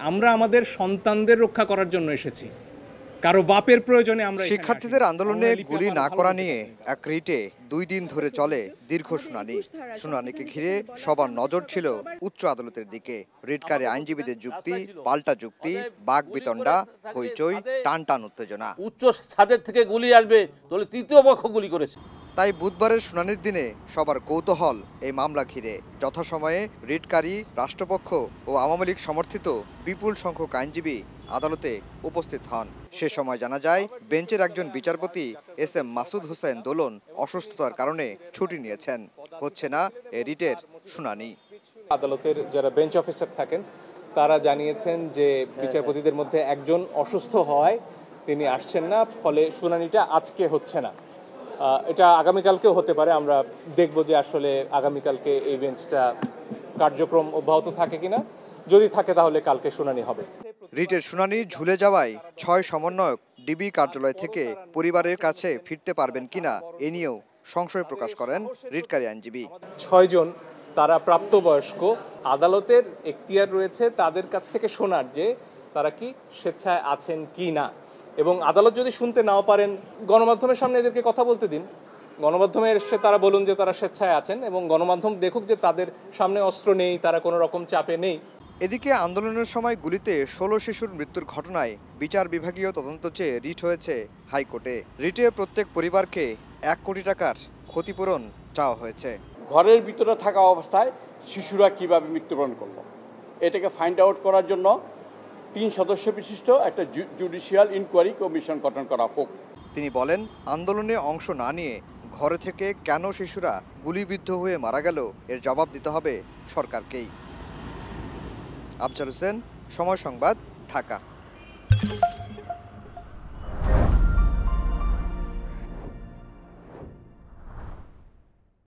আমরা আমাদের সন্তানদের রক্ষা করার জন্য এসেছি, কারো বাপের প্রয়োজনে আমরা। শিক্ষার্থীদের আন্দোলনে গুলি না করা নিয়ে এক রিটে 2 দিন ধরে চলে দীর্ঘ শুনানিকে ঘিরে সবার নজর ছিল উচ্চ আদালতের দিকে। রিটকারী আইনজীবীদের যুক্তি, পাল্টা যুক্তি, বাকবিতণ্ডা, হইচই, টান উত্তেজনা। উচ্চ ছাদের থেকে গুলি আসবে, তাহলে তৃতীয় পক্ষ গুলি করেছে। তাই বুধবারের শুনানির দিনে সবার কৌতূহল এই মামলা ঘিরে। যথাসময়ে রিটকারী, রাষ্ট্রপক্ষ ও আওয়ামী লীগ সমর্থিত বিপুল সংখ্যক আইনজীবী আদালতে উপস্থিত হন। সে সময় জানা যায়, বেঞ্চের একজন বিচারপতি এস.এম. মাসুদ হোসেন দোলন অসুস্থতার কারণে ছুটি নিয়েছেন। হচ্ছে না এ রিটের শুনানি। আদালতের যারা বেঞ্চ অফিসার থাকেন তারা জানিয়েছেন যে বিচারপতিদের মধ্যে একজন অসুস্থ হওয়ায় তিনি আসছেন না, ফলে শুনানিটা আজকে হচ্ছে না। এটা আগামীকালকেও হতে পারে। আমরা দেখব যে আসলে আগামীকালকে এই বেঞ্চটা কার্যক্রম অব্যাহত থাকে কিনা। যদি থাকে তাহলে কালকে শুনানি হবে। রিটের শুনানি ঝুলে যাওয়ায় 6 সমন্বয়ক ডিবি কার্যালয় থেকে পরিবারের কাছে ফিরতে পারবেন কিনা এ নিয়েও সংশয় প্রকাশ করেন রিটকারী আইনজীবী। 6 জন তারা প্রাপ্তবয়স্ক, আদালতের এখতিয়ার রয়েছে তাদের কাছ থেকে শোনার যে তারা কি স্বেচ্ছায় আছেন কি না, এবং আদালত যদি শুনতে নাও পারেন গণমাধ্যমের সামনে এদেরকে কথা বলতে দিন। গণমাধ্যমে এসে তারা বলুন যে তারা স্বেচ্ছায় আছেন, এবং গণমাধ্যম দেখুক যে তাদের সামনে অস্ত্র নেই, তারা কোনো রকম চাপে নেই। এদিকে আন্দোলনের সময় গুলিতে 16 শিশুর মৃত্যুর ঘটনায় বিচার বিভাগীয় তদন্ত চেয়ে রিট হয়েছে হাইকোর্টে। রিটে প্রত্যেক পরিবারকে 1 কোটি টাকার ক্ষতিপূরণ চাওয়া হয়েছে। ঘরের ভিতরে থাকা অবস্থায় শিশুরা কিভাবে মৃত্যুবরণ করলো, এটাকে ফাইন্ড আউট করার জন্য 3 সদস্য বিশিষ্ট একটা জুডিশিয়াল ইনকোয়ারি কমিশন গঠন করা হোক। তিনি বলেন, আন্দোলনে অংশ না নিয়ে ঘরে থেকে কেন শিশুরা গুলিবিদ্ধ হয়ে মারা গেল এর জবাব দিতে হবে সরকারকেই। আফজাল হোসেন, সময় সংবাদ, ঢাকা।